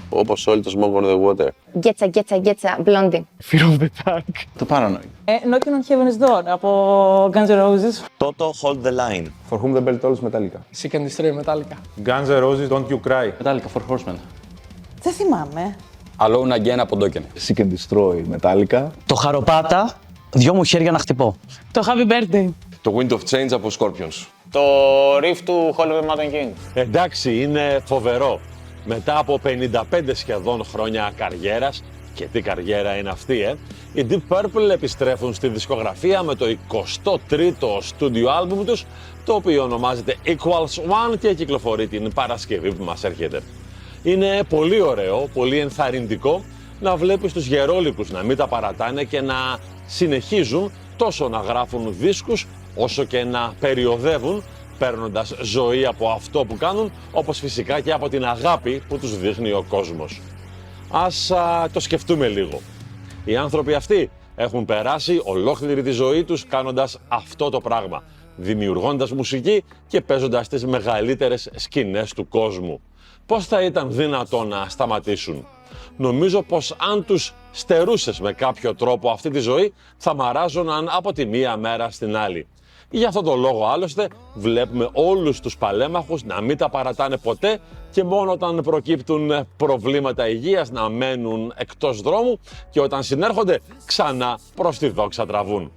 Όπως όλοι το Smoke on the Water. Getcha, Blondie. Fear of the Dark. Το Paranoid. Knocking on Heaven's Door από Guns N' Roses. Toto, Hold the Line. For Whom the Bell Tolls, Metallica. Seek and Destroy, Metallica. Guns N' Roses, Don't You Cry. Metallica, For Horsemen. Δεν θυμάμαι. Alone Again από Dokken. Seek and Destroy, Metallica. Το Χαροπάτα, δυο μου χέρια να χτυπώ. Το Happy Birthday. Το Wind of Change από Scorpions. Το riff του Hall of the Mountain King. Εντάξει, είναι φοβερό. Μετά από 55 σχεδόν χρόνια καριέρας, και τι καριέρα είναι αυτή, οι Deep Purple επιστρέφουν στη δισκογραφία με το 23ο στούντιο άλμπουμ τους, το οποίο ονομάζεται Equals One και κυκλοφορεί την Παρασκευή που μας έρχεται. Είναι πολύ ωραίο, πολύ ενθαρρυντικό να βλέπεις τους γερόλικους να μην τα παρατάνε και να συνεχίζουν τόσο να γράφουν δίσκους όσο και να περιοδεύουν, παίρνοντας ζωή από αυτό που κάνουν, όπως φυσικά και από την αγάπη που τους δείχνει ο κόσμος. Ας το σκεφτούμε λίγο. Οι άνθρωποι αυτοί έχουν περάσει ολόκληρη τη ζωή τους κάνοντας αυτό το πράγμα, δημιουργώντας μουσική και παίζοντας τις μεγαλύτερες σκηνές του κόσμου. Πώς θα ήταν δυνατόν να σταματήσουν? Νομίζω πως αν τους στερούσες με κάποιο τρόπο αυτή τη ζωή, θα μαράζωναν από τη μία μέρα στην άλλη. Γι' αυτόν τον λόγο άλλωστε βλέπουμε όλους τους παλέμαχους να μην τα παρατάνε ποτέ και μόνο όταν προκύπτουν προβλήματα υγείας να μένουν εκτός δρόμου και όταν συνέρχονται ξανά προς τη δόξα τραβούν.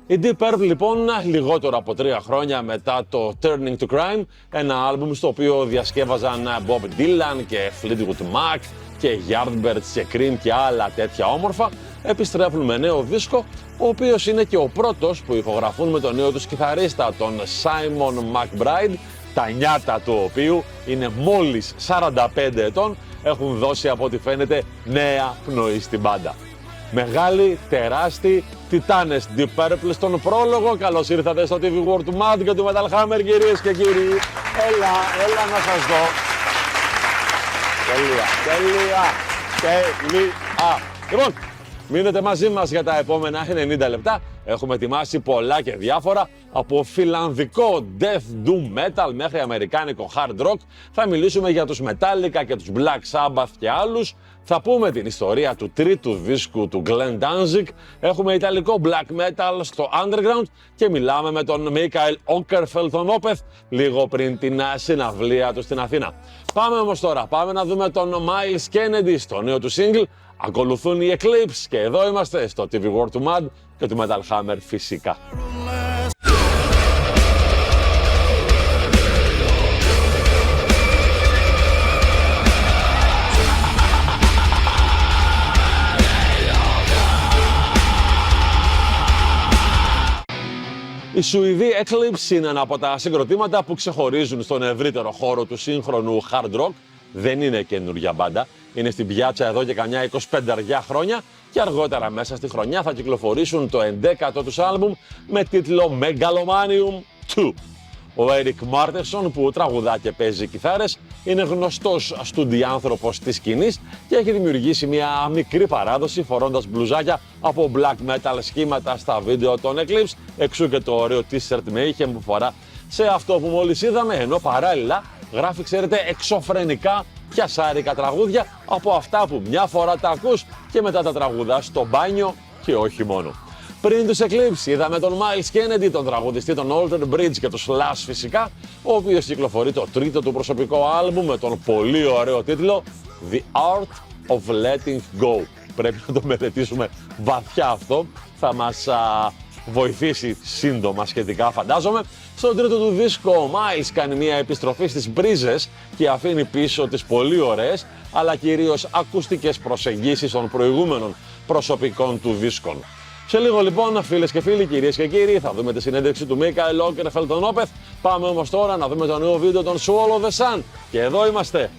Οι Deep Purple λοιπόν λιγότερο από 3 χρόνια μετά το Turning to Crime, ένα άλμπουμ στο οποίο διασκεύαζαν Bob Dylan και Fleetwood Mac και Yardbirds και Cream και άλλα τέτοια όμορφα, επιστρέφουν με νέο δίσκο, ο οποίος είναι και ο πρώτος που ηχογραφούν με τον νέο τους κιθαρίστα, τον Simon McBride, τα νιάτα του οποίου είναι μόλις 45 ετών, έχουν δώσει από ό,τι φαίνεται νέα πνοή στην μπάντα. Μεγάλοι, τεράστιοι, τιτάνες Deep Purple στον πρόλογο. Καλώς ήρθατε στο Tvwar του Mad και του Metal Hammer, κυρίες και κύριοι. Έλα να σας δω. Τέλεια. Λοιπόν, μείνετε μαζί μας για τα επόμενα 90 λεπτά. Έχουμε ετοιμάσει πολλά και διάφορα, από φιλανδικό death doom metal μέχρι αμερικάνικο hard rock. Θα μιλήσουμε για τους Metallica και τους Black Sabbath και άλλους. Θα πούμε την ιστορία του τρίτου δίσκου του Glenn Danzig. Έχουμε ιταλικό black metal στο underground και μιλάμε με τον Mikael Åkerfeldt των Opeth λίγο πριν την συναυλία του στην Αθήνα. Πάμε όμως τώρα, πάμε να δούμε τον Miles Kennedy στο νέο του single. Ακολουθούν οι Eclipse και εδώ είμαστε στο Tvwar του Mad και του Metal Hammer φυσικά. Οι Σουηδοί Eclipse είναι ένα από τα συγκροτήματα που ξεχωρίζουν στον ευρύτερο χώρο του σύγχρονου hard rock. Δεν είναι καινούργια μπάντα, είναι στην πιάτσα εδώ και καμιά 25 χρόνια και αργότερα μέσα στη χρονιά θα κυκλοφορήσουν το 11ο τους άλμπουμ με τίτλο Megalomanium 2. Ο Eric Marterson, που τραγουδά και παίζει κιθάρες, είναι γνωστός στουντιάνθρωπος της σκηνής και έχει δημιουργήσει μια μικρή παράδοση φορώντας μπλουζάκια από black metal σχήματα στα βίντεο των Eclipse, εξού και το ωραίο t-shirt με ήχε που φορά σε αυτό που μόλις είδαμε, ενώ παράλληλα γράφει, ξέρετε, εξωφρενικά πιασάρικα τραγούδια από αυτά που μια φορά τα ακούς και μετά τα τραγουδάς στο μπάνιο και όχι μόνο. Πριν τους Eclipse είδαμε τον Miles Kennedy, τον τραγουδιστή των Alter Bridge και του Slash φυσικά, ο οποίος κυκλοφορεί το τρίτο του προσωπικό άλμπουμ με τον πολύ ωραίο τίτλο The Art of Letting Go. Πρέπει να το μελετήσουμε βαθιά αυτό, θα μας βοηθήσει σύντομα σχετικά φαντάζομαι. Στον τρίτο του δίσκο ο Miles κάνει μια επιστροφή στις μπρίζες και αφήνει πίσω τις πολύ ωραίες αλλά κυρίως ακουστικές προσεγγίσεις των προηγούμενων προσωπικών του δίσκων. Σε λίγο λοιπόν, φίλες και φίλοι, κυρίες και κύριοι, θα δούμε τη συνέντευξη του Mikael Åkerfeldt των Opeth. Πάμε όμως τώρα να δούμε το νέο βίντεο των Swallow the Sun. Και εδώ είμαστε.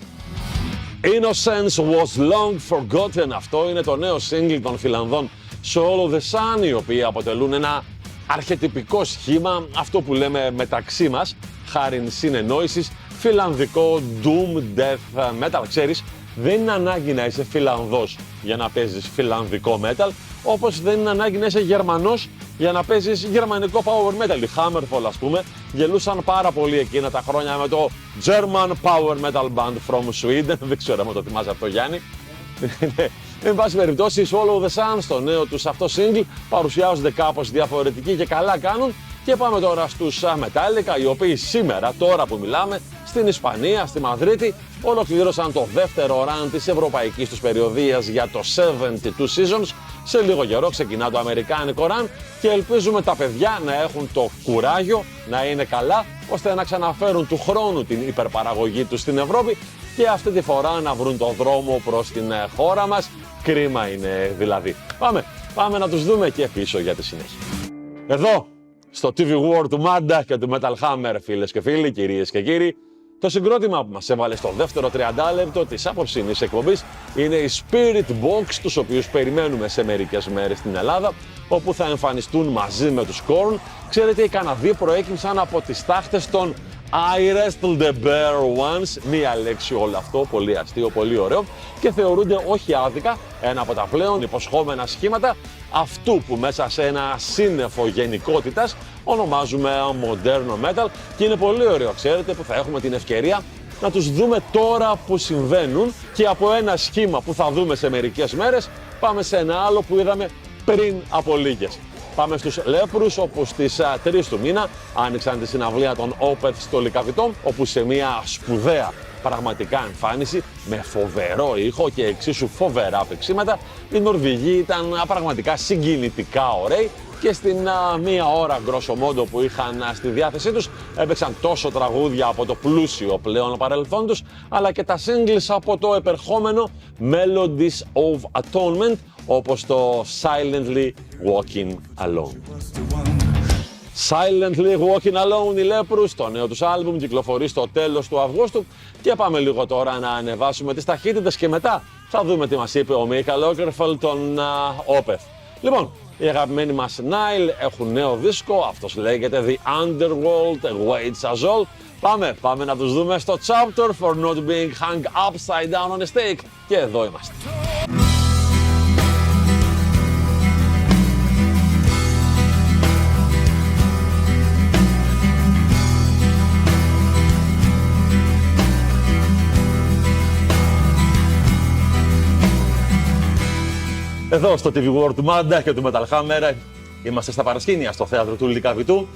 Innocence was long forgotten. Αυτό είναι το νέο single των Φιλανδών Swallow the Sun, οι οποίοι αποτελούν ένα αρχετυπικό σχήμα, αυτό που λέμε μεταξύ μας, χάριν συνεννόησης, φιλανδικό doom death metal. Ξέρεις, δεν είναι ανάγκη να είσαι Φιλανδός για να παίζεις φιλανδικό metal, όπως δεν είναι ανάγκη να είσαι Γερμανός για να παίζεις γερμανικό power metal. Οι Hammerfall, ας πούμε, γελούσαν πάρα πολύ εκείνα τα χρόνια με το German power metal band from Sweden. Δεν ξέρω αν το θυμάσαι αυτό, Γιάννη. Εν πάση περιπτώσει, οι Swallow the Sun, στο νέο τους αυτό single, παρουσιάζονται κάπως διαφορετικοί και καλά κάνουν. Και πάμε τώρα στους Metallica, οι οποίοι σήμερα, τώρα που μιλάμε, στην Ισπανία, στη Μαδρίτη, ολοκλήρωσαν το δεύτερο run της ευρωπαϊκής τους περιοδίας για το 72 Seasons. Σε λίγο καιρό ξεκινά το αμερικάνικο run και ελπίζουμε τα παιδιά να έχουν το κουράγιο, να είναι καλά, ώστε να ξαναφέρουν του χρόνου την υπερπαραγωγή τους στην Ευρώπη και αυτή τη φορά να βρουν τον δρόμο προς την χώρα μας. Κρίμα είναι δηλαδή. Πάμε να τους δούμε και πίσω για τη συνέχεια. Εδώ, στο Tvwar του Manda και του Metal Hammer, φίλες και φίλοι, κυρίες και κύριοι, το συγκρότημα που μας έβαλε στο δεύτερο 30 λεπτό της απόψινής εκπομπής είναι οι Spirit Box, τους οποίους περιμένουμε σε μερικές μέρες στην Ελλάδα, όπου θα εμφανιστούν μαζί με τους Korn. Ξέρετε, οι Καναδοί προέκυψαν από τις τάχτες των I wrestled the bear once, μία λέξη όλο αυτό, πολύ αστείο, πολύ ωραίο, και θεωρούνται όχι άδικα ένα από τα πλέον υποσχόμενα σχήματα αυτού που μέσα σε ένα σύννεφο γενικότητας ονομάζουμε μοντέρνο metal, και είναι πολύ ωραίο, ξέρετε, που θα έχουμε την ευκαιρία να τους δούμε τώρα που συμβαίνουν, και από ένα σχήμα που θα δούμε σε μερικές μέρες πάμε σε ένα άλλο που είδαμε πριν από λίγες. Πάμε στους Λέπρους, όπου στις 3 του μήνα άνοιξαν τη συναυλία των Opeth στο Λυκαβητό, όπου σε μια σπουδαία πραγματικά εμφάνιση με φοβερό ήχο και εξίσου φοβερά παίξηματα, οι Νορβηγοί ήταν πραγματικά συγκινητικά ωραίοι και στην μία ώρα grosso modo που είχαν στη διάθεσή τους έπαιξαν τόσο τραγούδια από το πλούσιο πλέον παρελθόν τους, αλλά και τα singles από το επερχόμενο Melodies of Atonement, όπως το Silently Walking Alone. Silently Walking Alone, οι Λέπρους, το νέο τους άλμπουμ κυκλοφορεί στο τέλος του Αυγούστου, και πάμε λίγο τώρα να ανεβάσουμε τις ταχύτητες και μετά θα δούμε τι μας είπε ο Μίχαλ Όκερφελ των Opeth. Λοιπόν, οι αγαπημένοι μας Nile έχουν νέο δίσκο, αυτός λέγεται The Underworld Awaits Us All. Πάμε να τους δούμε στο Chapter for Not Being Hung Upside Down on a Stake, και εδώ είμαστε. Εδώ στο Tvwar του Manda και του Metal Hammer είμαστε στα παρασκήνια στο θέατρο του Λυκαβητού.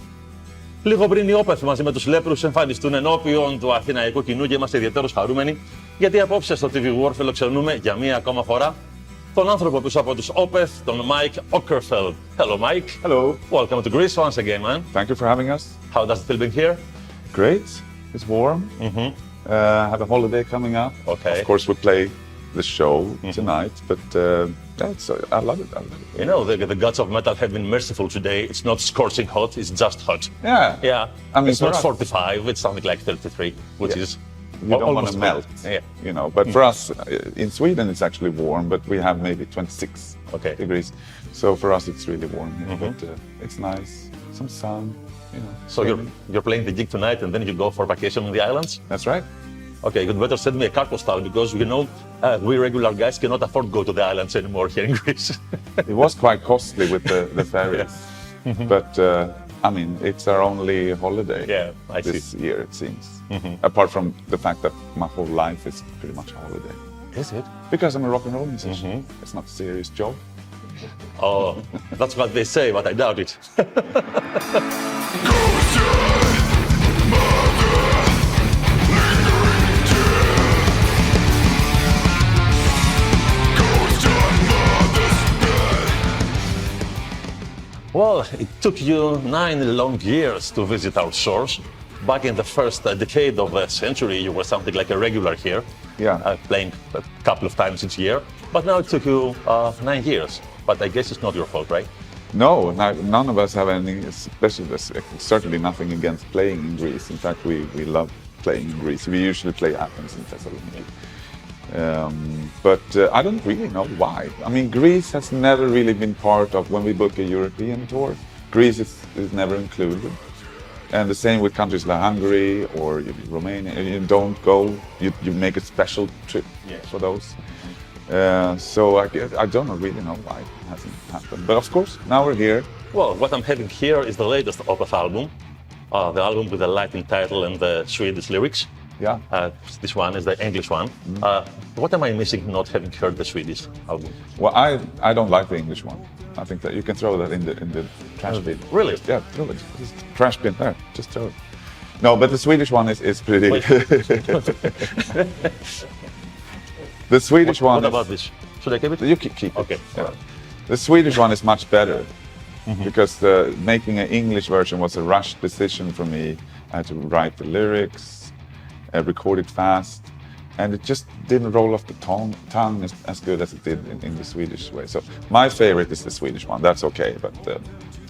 Λίγο πριν οι Opeth μαζί με τους Λέπρους εμφανιστούν ενώπιον του αθηναϊκού κοινού, και είμαστε ιδιαίτερως χαρούμενοι, γιατί απόψε στο Tvwar φιλοξενούμε για μία ακόμα φορά τον άνθρωπο πίσω από τους Opeth, τον Mike Åkerfeldt. Hello Mike. Hello. Welcome to Greece once again, man. Thank you for having us. How does it feel being here? Great. It's warm. Have a holiday coming up. Okay. Of course, we play the show tonight, but I love it. You know, the gods of metal have been merciful today. It's not scorching hot, it's just hot. Yeah. Yeah. I mean, it's not 45, it's something like 33, which is you don't want almost to melt. Yeah. You know, but for us in Sweden it's actually warm, but we have maybe 26 degrees. So for us it's really warm here, but it's nice. Some sun, you know. So you're playing the gig tonight and then you go for vacation in the islands? That's right. Okay, you'd better send me a car postal, because you know we regular guys cannot afford to go to the islands anymore here in Greece. It was quite costly with the ferries, but I mean it's our only holiday this year, it seems. Apart from the fact that my whole life is pretty much a holiday. Is it? Because I'm a rock and roll musician. It's not a serious job. Oh, that's what they say, but I doubt it. Well, it took you 9 long years to visit our shores. Back in the first decade of the century, you were something like a regular here, playing a couple of times each year. But now it took you 9 years. But I guess it's not your fault, right? No, none of us have any special, certainly nothing against playing in Greece. In fact, we love playing in Greece. We usually play Athens and Thessaloniki. But I don't really know why. I mean, Greece has never really been part of when we book a European tour. Greece is never included. And the same with countries like Hungary or Romania. You don't go, you make a special trip for those. So I don't really know why it hasn't happened. But of course, now we're here. Well, what I'm having here is the latest Opeth album, the album with the Latin title and the Swedish lyrics. Yeah. This one is the English one. What am I missing not having heard the Swedish album? Well, I don't like the English one. I think that you can throw that in the trash bin. Really? Yeah, throw it. Just trash bin there. Just throw it. No, but the Swedish one is pretty. The Swedish one. What about this? Should I keep it? You keep it. Okay. Yeah. The Swedish one is much better because making an English version was a rushed decision for me. I had to write the lyrics, record it fast, and it just didn't roll off the tongue as good as it did in the Swedish way. So my favorite is the Swedish one. That's okay, but the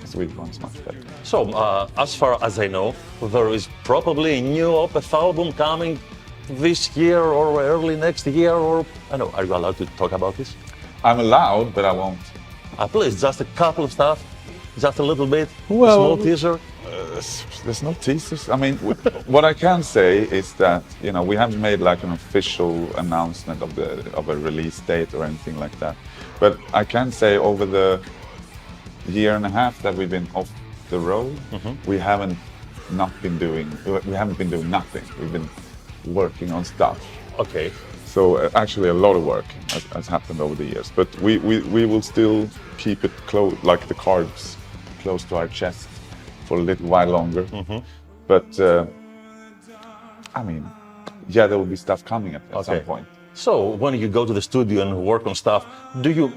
Swedish one is much better. So, as far as I know, there is probably a new Opeth album coming this year or early next year, or I don't know. Are you allowed to talk about this? I'm allowed, but I won't. Please, just a couple of stuff, just a little bit, Well- small teaser. There's no teasers. I mean, what I can say is that we haven't made like an official announcement of a release date or anything like that. But I can say over the year and a half that we've been off the road, we haven't been doing nothing. We've been working on stuff. Okay. So actually a lot of work has happened over the years. But we will still keep it close, like the cards, close to our chest for a little while longer. But I mean, yeah, there will be stuff coming at some point. So when you go to the studio and work on stuff, do you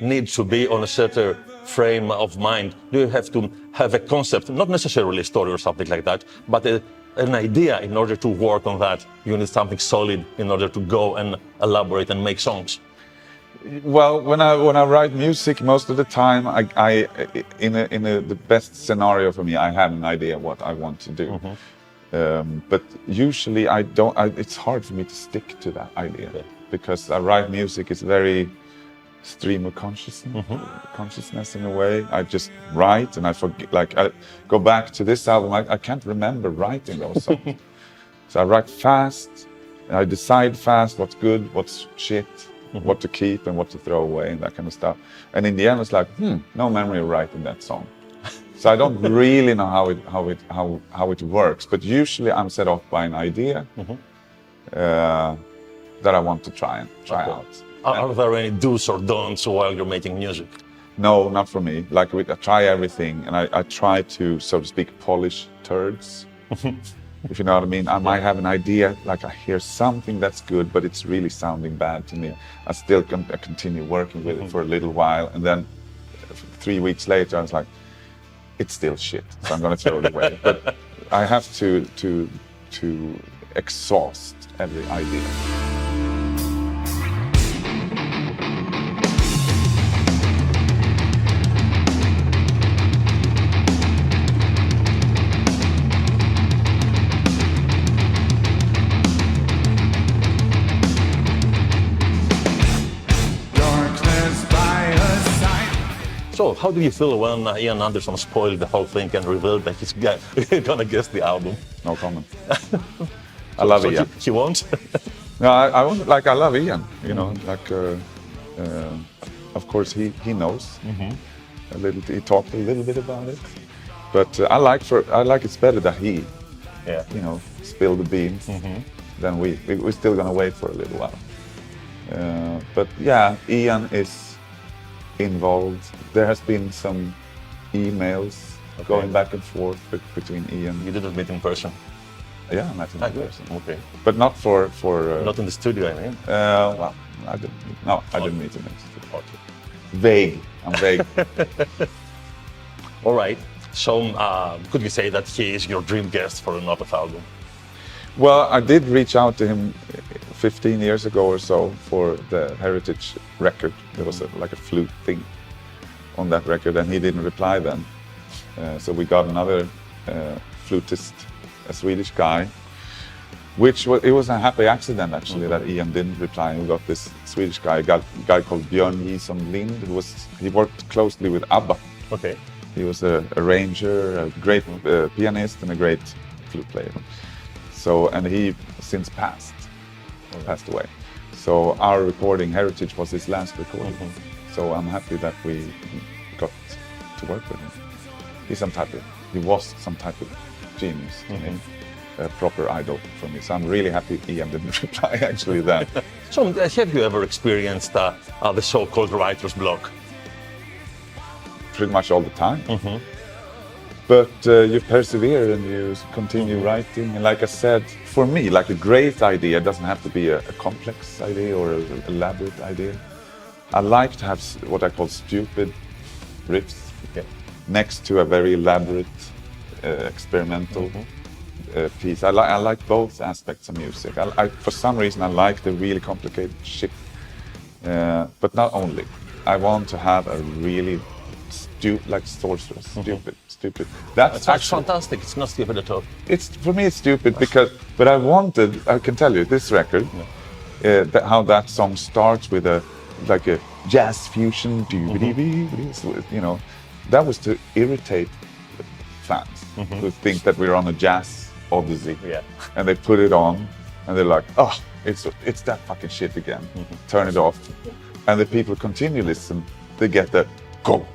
need to be on a certain frame of mind? Do you have to have a concept, not necessarily a story or something like that, but an idea in order to work on that? You need something solid in order to go and elaborate and make songs. Well, when I write music, most of the time, the best scenario for me, I have an idea what I want to do. But usually it's hard for me to stick to that idea because I write music, it's very stream of consciousness in a way. I just write and I forget, like I go back to this album, I can't remember writing those songs. So I write fast, I decide fast what's good, what's shit, what to keep and what to throw away and that kind of stuff. And in the end it's like, no memory of writing that song. So I don't really know how it works, but usually I'm set off by an idea that I want to try out. Are there any do's or don'ts while you're making music? No, not for me. Like I try everything, and I try to, so to speak, polish turds. If you know what I mean. I might have an idea, like I hear something that's good, but it's really sounding bad to me. I still continue working with it for a little while, and then 3 weeks later, I was like, it's still shit, so I'm going to throw it away. But I have to exhaust every idea. So, how do you feel when Ian Anderson spoiled the whole thing and revealed that he's gonna guest the album? No comment. I love Ian. He won't? No, I won't, like I love Ian. You know, like of course he knows a little. He talked a little bit about it, but I like it's better that he, spill the beans than we're still gonna wait for a little while. But yeah, Ian is involved. There has been some emails going back and forth between Ian. You didn't meet in person? Yeah, I met him in person. Okay. But not for not in the studio, I mean? Well, I didn't meet him in the studio. Okay. Vague. I'm vague. All right. So, could you say that he is your dream guest for an Opeth album? Well, I did reach out to him 15 years ago or so for the Heritage record. There was like a flute thing on that record, and he didn't reply then. So we got another flutist, a Swedish guy, it was a happy accident actually that Ian didn't reply. We got this Swedish guy, a guy called Björn J. Lind. He worked closely with ABBA. Okay. He was a arranger, a great pianist, and a great flute player. So, and he since passed away. So our recording, Heritage, was his last recording. So I'm happy that we got to work with him. He was some type of genius to me, a proper idol for me. So I'm really happy Ian didn't reply actually then. So, have you ever experienced the so-called writer's block? Pretty much all the time. But you persevere and you continue writing. And like I said, for me, like a great idea doesn't have to be a complex idea or an elaborate idea. I like to have what I call stupid riffs next to a very elaborate experimental piece. I like both aspects of music. For some reason, I like the really complicated shit. But not only. I want to have a really like sorceress, stupid. That's actually fantastic. It's not stupid at all. For me, it's stupid because, but I can tell you, this record, how that song starts with like a jazz fusion, you know, that was to irritate fans who think that we're on a jazz odyssey, and they put it on, and they're like, oh, it's that fucking shit again. Turn it off, and the people continue to listen. They get that go.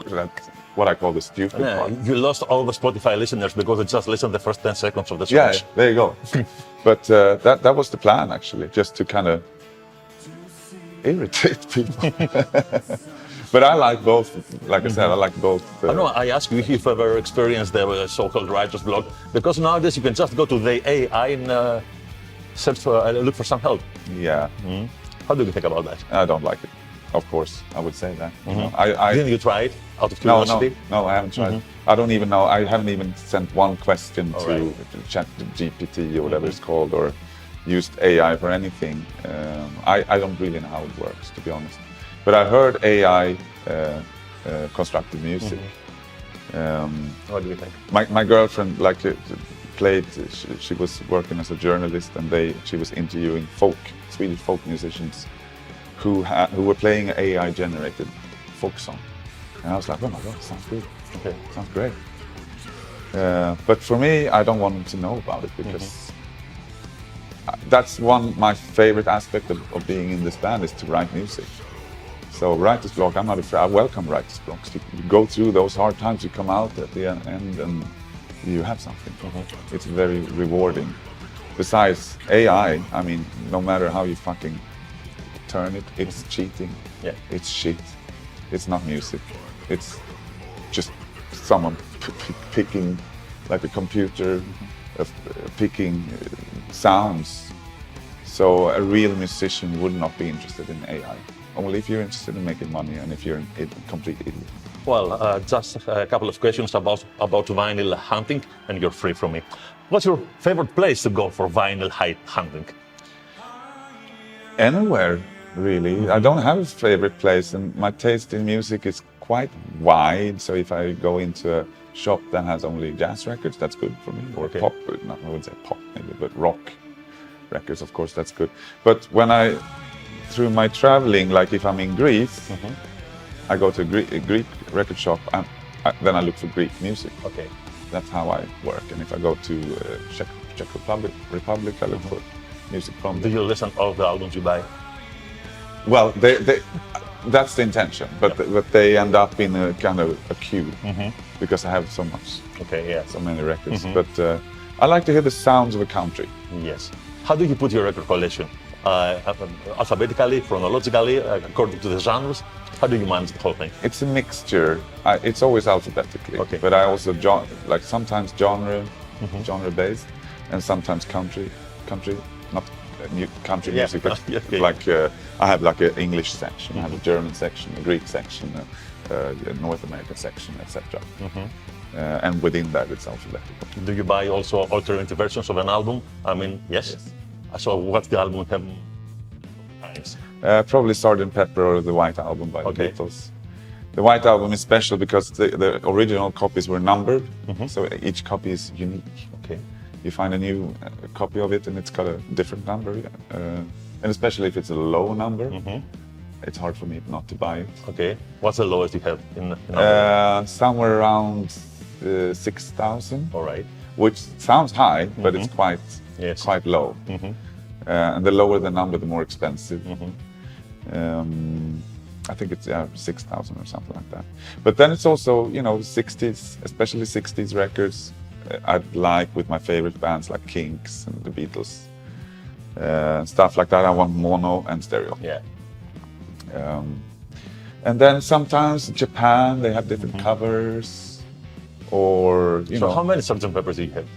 That's what I call the stupid part. You lost all the Spotify listeners because they just listened the first 10 seconds of the song. Yeah, there you go. But that was the plan actually, just to kind of irritate people. But I like both. Like I said, I like both. I ask you if you've ever experienced the so-called writer's block, because nowadays you can just go to the AI and search for, look for some help. Yeah. How do you think about that? I don't like it. Of course, I would say that. You know, Didn't you try it out of curiosity? No, I haven't tried. I don't even know. I haven't even sent one question to ChatGPT or whatever it's called, or used AI for anything. I don't really know how it works, to be honest. But I heard AI constructed music. What do you think? My girlfriend played. She was working as a journalist, and she was interviewing Swedish folk musicians who were playing an AI-generated folk song. And I was like, oh my God, sounds good. Okay, sounds great. But for me, I don't want them to know about it because that's my favorite aspect of being in this band is to write music. So writer's block, I'm not afraid. I welcome writer's blocks. You go through those hard times, you come out at the end and you have something. It's very rewarding. Besides AI, I mean, no matter how you fucking turn it, it's cheating. It's shit. It's not music. It's just someone picking, like a computer, picking sounds. So a real musician would not be interested in AI. Only if you're interested in making money and if you're a complete idiot. Well, just a couple of questions about vinyl hunting, and you're free from me. What's your favorite place to go for vinyl hunting? Anywhere, really. I don't have a favorite place, and my taste in music is quite wide. So if I go into a shop that has only jazz records, that's good for me. Or pop, I wouldn't say pop maybe, but rock records, of course, that's good. But when through my traveling, like if I'm in Greece, I go to a Greek record shop and then I look for Greek music. Okay. That's how I work. And if I go to Czech Republic, I look for music from Do you listen to all the albums you buy? Well, that's the intention, but they end up in a kind of a queue because I have so much. So many records. But I like to hear the sounds of a country. Yes. How do you put your record collection? Alphabetically, chronologically, according to the genres? How do you manage the whole thing? It's a mixture. It's always alphabetically, but I also like sometimes genre based, and sometimes country, not country music, but like I have like an English section, I have a German section, a Greek section, a North American section, etc. And within that, it's alphabetical. Do you buy also alternative versions of an album? I mean, yes. So what's the album have? Probably Sgt. Pepper or the White Album by the Beatles. The White Album is special because the original copies were numbered, so each copy is unique. You find a new copy of it and it's got a different number, and especially if it's a low number, it's hard for me not to buy it. What's the lowest you have in somewhere around 6,000. All right. Which sounds high, but it's quite low. And the lower the number, the more expensive. I think it's 6,000 or something like that. But then it's also, 60s, especially 60s records. I'd like with my favorite bands like Kinks and the Beatles. Stuff like that. I want mono and stereo. Yeah. And then sometimes Japan, they have different covers, or So how many Sgt. Peppers do you have?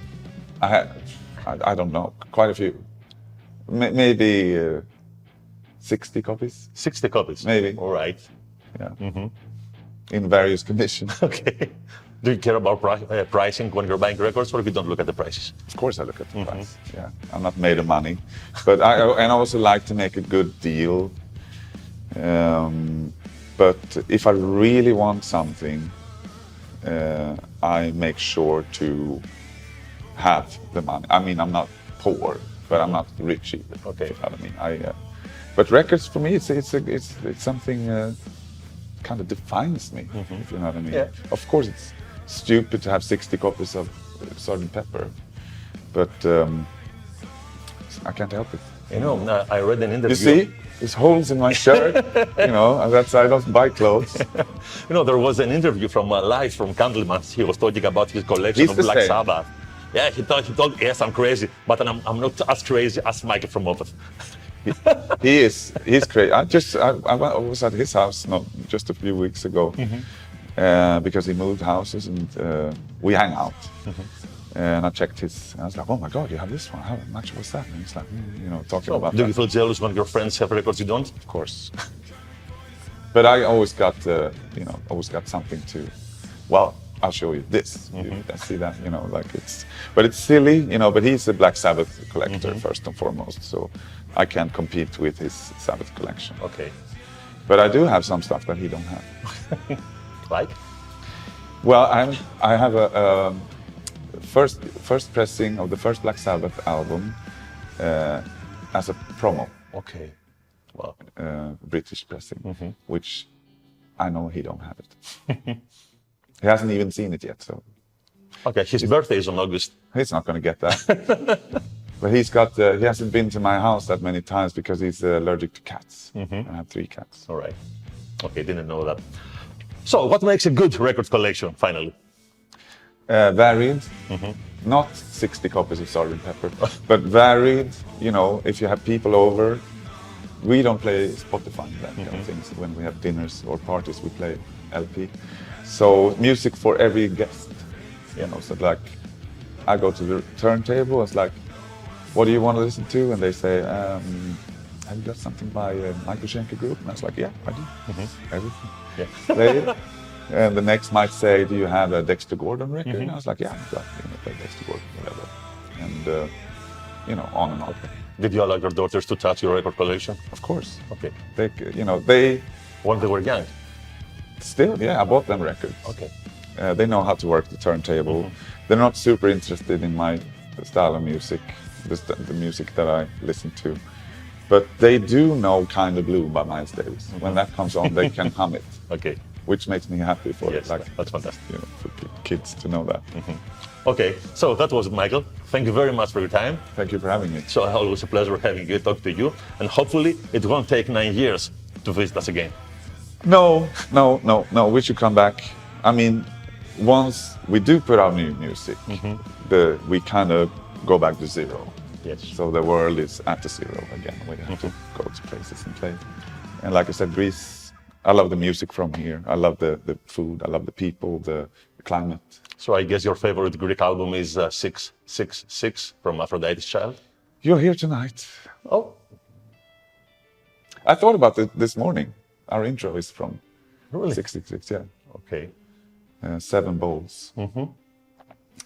I don't know, quite a few. Maybe 60 copies. 60 copies. Maybe. All right. Yeah. In various conditions. Okay. Do you care about pricing when you're buying records, or if you don't look at the prices? Of course, I look at the price. Yeah, I'm not made of money, but I also like to make a good deal. But if I really want something, I make sure to have the money. I mean, I'm not poor, but I'm not rich either. Okay. You know what I mean? But records for me, it's something kind of defines me. If you know what I mean. Yeah. Of course, it's stupid to have 60 copies of Sgt. Pepper, but I can't help it. I read an interview. You see, there's holes in my shirt. That's I don't buy clothes. There was an interview from live from Candlemas. He was talking about his collection He's of the Black same. Sabbath. Yeah, he told, yes, I'm crazy, but I'm not as crazy as Michael from Opeth. He's crazy. I was at his house just a few weeks ago because he moved houses and we hang out. And I checked his. I was like, "Oh my God, you have this one! How much was that?" And he's like, talking about. Do you feel jealous when your friends have records you don't? Of course. But I always got, something to. Well, I'll show you this. You see that? But it's silly, But he's a Black Sabbath collector first and foremost, so I can't compete with his Sabbath collection. Okay. But I do have some stuff that he don't have. Like? Well, I have a first pressing of the first Black Sabbath album as a promo. Okay. Wow. British pressing, which I know he don't have it. He hasn't even seen it yet, so. Okay, his birthday is on August. He's not going to get that. But he hasn't been to my house that many times because he's allergic to cats. I have 3 cats. All right. Okay, didn't know that. So, what makes a good record collection, finally? Varied, not 60 copies of Sgt. Pepper, but varied. If you have people over, we don't play Spotify and that kind of things. When we have dinners or parties, we play LP. So music for every guest. So like, I go to the turntable. It's like, what do you want to listen to? And they say, have you got something by Michael Schenker Group? And I was like, yeah, I do. Everything. Yeah. Play it. And the next might say, do you have a Dexter Gordon record? And I was like, yeah, I've got play Dexter Gordon, whatever. And, on and on. Did you allow your daughters to touch your record collection? Of course. Okay. They When they were young? still, yeah, I bought them records. Okay. They know how to work the turntable. They're not super interested in my style of music, the music that I listen to. But they do know Kind of Blue by Miles Davis. When that comes on, they can hum it. Okay. Which makes me happy for Yes, that's fantastic. For kids to know that. Okay, so that was it, Michael. Thank you very much for your time. Thank you for having me. So always a pleasure having you, talk to you. And hopefully it won't take 9 years to visit us again. No. We should come back. I mean, once we do put out new music, we kind of go back to zero. Yes. So the world is at the zero again. We have to go to places and play. And like I said, Greece, I love the music from here. I love the food. I love the people, the climate. So I guess your favorite Greek album is 666 from Aphrodite's Child? You're here tonight. Oh. I thought about it this morning. Our intro is from Really? 666, yeah. Okay. 7 bowls.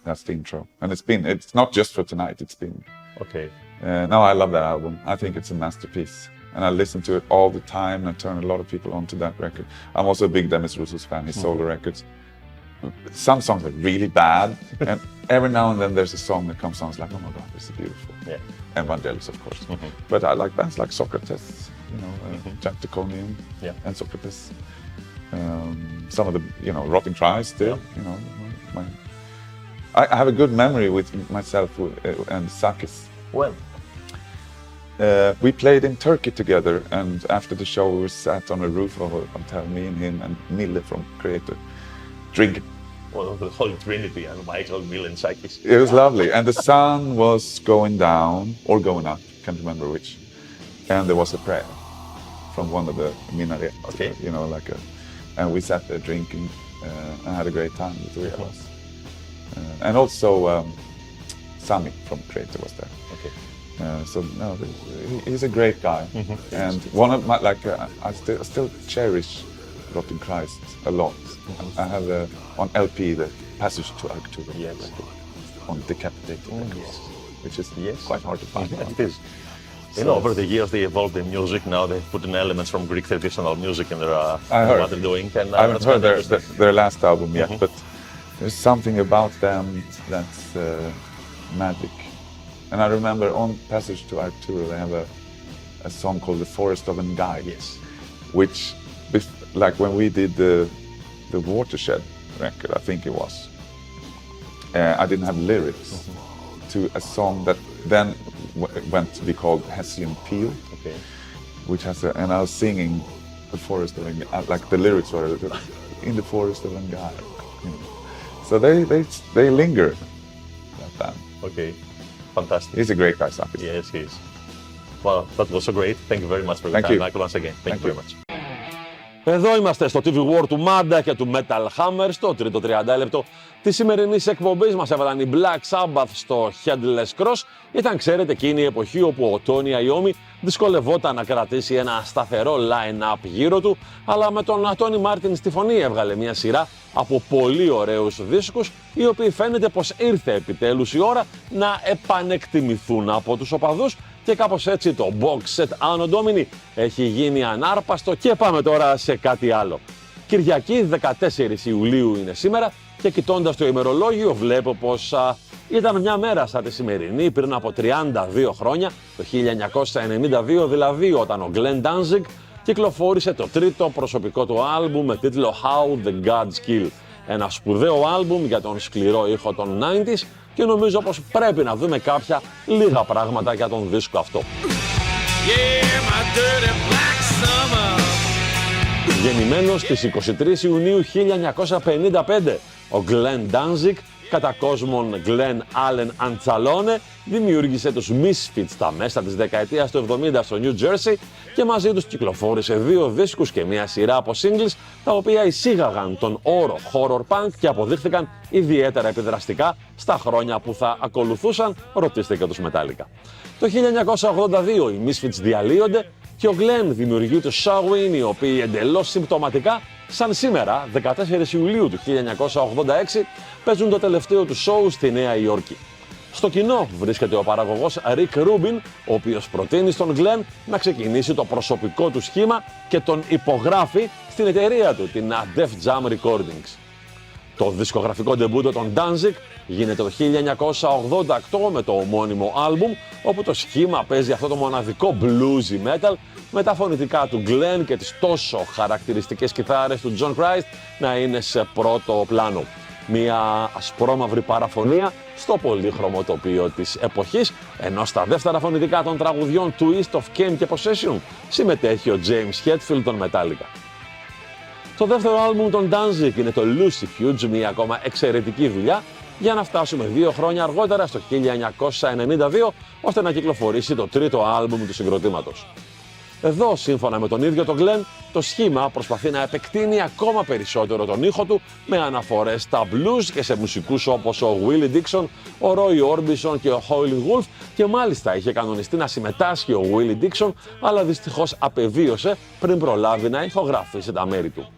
That's the intro. And it's not just for tonight, it's been. Okay. No, I love that album. I think it's a masterpiece. And I listen to it all the time and I turn a lot of people onto that record. I'm also a big Demis Roussos fan, his solo records. Some songs are really bad, and every now and then there's a song that comes on, it's like, oh my God, this is beautiful. Yeah. And Vangelis, of course. But I like bands like Socrates, Jaded, Yeah. and Socrates. Some of the, Rotting Tries still, I have a good memory with myself and Sakis. When? we played in Turkey together, and after the show we sat on a roof of a hotel, me and him and Mille from Creator, drinking. Well, the Holy Trinity, and Michael, Mille and Sakis. It was lovely, and the sun was going down, or going up, can't remember which, and there was a prayer from one of the minaret, Okay. you know, like a, and we sat there drinking, and had a great time, the three of us. And also Sami from Creator was there. Okay. So no, he's a great guy, and one of my I still cherish Rotten Christ a lot. I have on LP the Passage to Arcturus, Yes. on Decapitated Records, which is quite hard to find. It is. You know, over the years they evolved in music. Now they've put in elements from Greek traditional music in their I heard. what they're doing. And I haven't heard their last album yet, but there's something about them that's magic. And I remember on Passage to Arcturus they have a song called The Forest of Ngai, Yes. which, like when we did the Watershed record, I think it was, I didn't have lyrics to a song that then went to be called Hessian Peel, Okay. which has and I was singing The Forest of Ngai, like the lyrics were in the Forest of Ngai. You know. So they linger, that band. Okay. Fantastic. He's a great guy, Sakis. Yes, he is. Well, that was so great. Thank you very much for your Thank time, you. Michael, once again. Thank you very much. Εδώ είμαστε στο Tvwar του Manda και του Metal Hammer στο τρίτο 30 λεπτό της σημερινής εκπομπής. Μας έβαλαν οι Black Sabbath στο Headless Cross. Ήταν, ξέρετε, εκείνη η εποχή όπου ο Τόνι Αϊόμι δυσκολευόταν να κρατήσει ένα σταθερό line-up γύρω του, αλλά με τον Τόνι Μάρτιν στη φωνή έβγαλε μια σειρά από πολύ ωραίους δίσκους, οι οποίοι φαίνεται πως ήρθε επιτέλους η ώρα να επανεκτιμηθούν από τους οπαδούς. Και κάπως έτσι το box set Anno Domini έχει γίνει ανάρπαστο και πάμε τώρα σε κάτι άλλο. Κυριακή 14 Ιουλίου είναι σήμερα και κοιτώντας το ημερολόγιο βλέπω πως ήταν μια μέρα σαν τη σημερινή πριν από 32 χρόνια, το 1992 δηλαδή, όταν ο Glenn Danzig κυκλοφόρησε το τρίτο προσωπικό του άλμπουμ με τίτλο How the Gods Kill. Ένα σπουδαίο άλμπουμ για τον σκληρό ήχο των 90s και νομίζω πως πρέπει να δούμε κάποια λίγα πράγματα για τον δίσκο αυτό. Γεννημένος στις 23 Ιουνίου 1955, ο Glenn Danzig, κατά κόσμον Glenn Allen Anzalone, δημιούργησε τους Misfits στα μέσα της δεκαετίας του 70 στο New Jersey και μαζί τους κυκλοφόρησε 2 δίσκους και μια σειρά από singles, τα οποία εισήγαγαν τον όρο horror punk και αποδείχθηκαν ιδιαίτερα επιδραστικά στα χρόνια που θα ακολουθούσαν, ρωτήστε και τους Metallica. Το 1982 οι Misfits διαλύονται και ο Glenn δημιουργεί τους Shawin, οι οποίοι εντελώς συμπτωματικά, σαν σήμερα, 14 Ιουλίου του 1986, παίζουν το τελευταίο του show στη Νέα Υόρκη. Στο κοινό βρίσκεται ο παραγωγός Rick Rubin, ο οποίος προτείνει στον Glenn να ξεκινήσει το προσωπικό του σχήμα και τον υπογράφει στην εταιρεία του, την Def Jam Recordings. Το δισκογραφικό ντεμπούτο των Danzig γίνεται το 1988 με το ομώνυμο άλμπουμ, όπου το σχήμα παίζει αυτό το μοναδικό bluesy metal με τα φωνητικά του Glenn και τις τόσο χαρακτηριστικές κιθάρες του John Christ να είναι σε πρώτο πλάνο. Μια ασπρόμαυρη παραφωνία στο πολύχρωμο τοπίο της εποχής, ενώ στα δεύτερα φωνητικά των τραγουδιών Twist of Came και Possession συμμετέχει ο James Hetfield των Metallica. Το δεύτερο άλμπουμ των Danzig είναι το Lucifuge, μια ακόμα εξαιρετική δουλειά, για να φτάσουμε 2 χρόνια αργότερα, στο 1992, ώστε να κυκλοφορήσει το τρίτο άλμπουμ του συγκροτήματος. Εδώ, σύμφωνα με τον ίδιο τον Glenn, το σχήμα προσπαθεί να επεκτείνει ακόμα περισσότερο τον ήχο του με αναφορές στα blues και σε μουσικούς όπως ο Willie Dixon, ο Roy Orbison και ο Howlin' Wolf, και μάλιστα είχε κανονιστεί να συμμετάσχει ο Willie Dixon, αλλά δυστυχώς απεβίωσε πριν προλάβει να ηχογραφήσει τα μέρη του.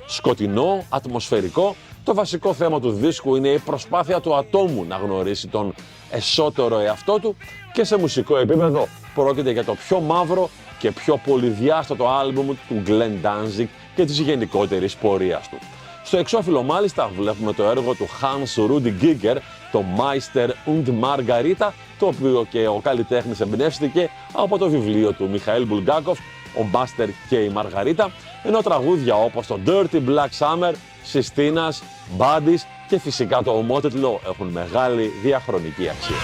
Σκοτεινό, ατμοσφαιρικό, το βασικό θέμα του δίσκου είναι η προσπάθεια του ατόμου να γνωρίσει τον εσωτερικό εαυτό του και σε μουσικό επίπεδο πρόκειται για το πιο μαύρο και πιο πολυδιάστατο άλμπουμ του Glenn Danzig και της γενικότερης πορείας του. Στο εξώφυλλο μάλιστα βλέπουμε το έργο του Hans Rudi Giger, το Meister und Margarita, το οποίο και ο καλλιτέχνης εμπνεύστηκε από το βιβλίο του Μιχαήλ Μπουλγκάκοφ, ο Master και η Μαργαρίτα, ενώ τραγούδια όπως το Dirty Black Summer, Συστίνας, Buddies και φυσικά το ομότιτλο έχουν μεγάλη διαχρονική αξία.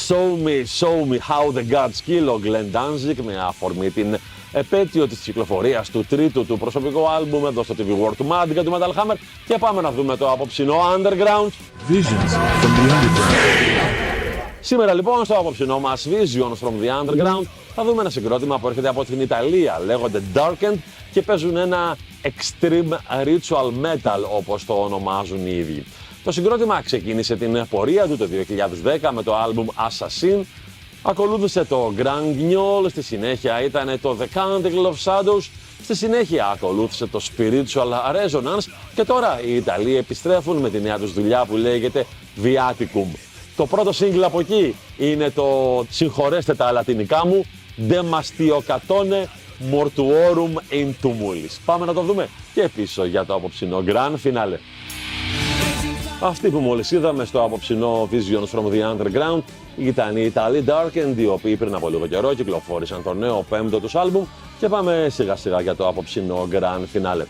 Show me how the gods kill, ο Glenn Danzig, με αφορμή την επέτειο της κυκλοφορίας του τρίτου του προσωπικού άλμπουμ εδώ στο Tvwar του Mad και του Metal Hammer, και πάμε να δούμε το απόψινό Underground. Visions from the Underground. Σήμερα λοιπόν στο απόψινό μας Visions from the Underground θα δούμε ένα συγκρότημα που έρχεται από την Ιταλία, λέγονται Darkened και παίζουν ένα extreme ritual metal όπως το ονομάζουν οι ίδιοι. Το συγκρότημα ξεκίνησε την πορεία του το 2010 με το άλμπουμ Assassin, ακολούθησε το Grand Guignol, στη συνέχεια ήταν το The Canticle of Shadows, στη συνέχεια ακολούθησε το Spiritual Resonance και τώρα οι Ιταλοί επιστρέφουν με τη νέα τους δουλειά που λέγεται Viaticum. Το πρώτο single από εκεί είναι το, συγχωρέστε τα λατινικά μου, Masticatione, Mortuorum in Tumulis. Πάμε να το δούμε και πίσω για το απόψινό Grand Finale. Αυτοί που μόλις είδαμε στο απόψινό Visions from the Underground ήταν οι Ιταλοί Darkened, οι οποίοι πριν από λίγο καιρό κυκλοφόρησαν το νέο πέμπτο τους άλμπουμ και πάμε σιγά σιγά για το απόψινό Grand Finale.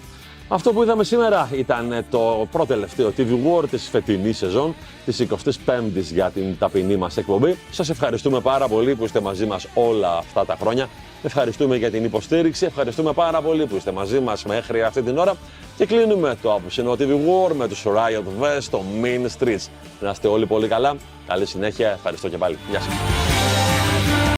Αυτό που είδαμε σήμερα ήταν το πρώτο τελευταίο Tvwar της φετινής σεζόν, της 25ης για την ταπεινή μας εκπομπή. Σας ευχαριστούμε πάρα πολύ που είστε μαζί μας όλα αυτά τα χρόνια. Ευχαριστούμε για την υποστήριξη, ευχαριστούμε πάρα πολύ που είστε μαζί μας μέχρι αυτή την ώρα και κλείνουμε το απόψινό Tvwar με τους Riot Vest στο Mean Streets. Να είστε όλοι πολύ καλά, καλή συνέχεια, ευχαριστώ και πάλι. Γεια σας.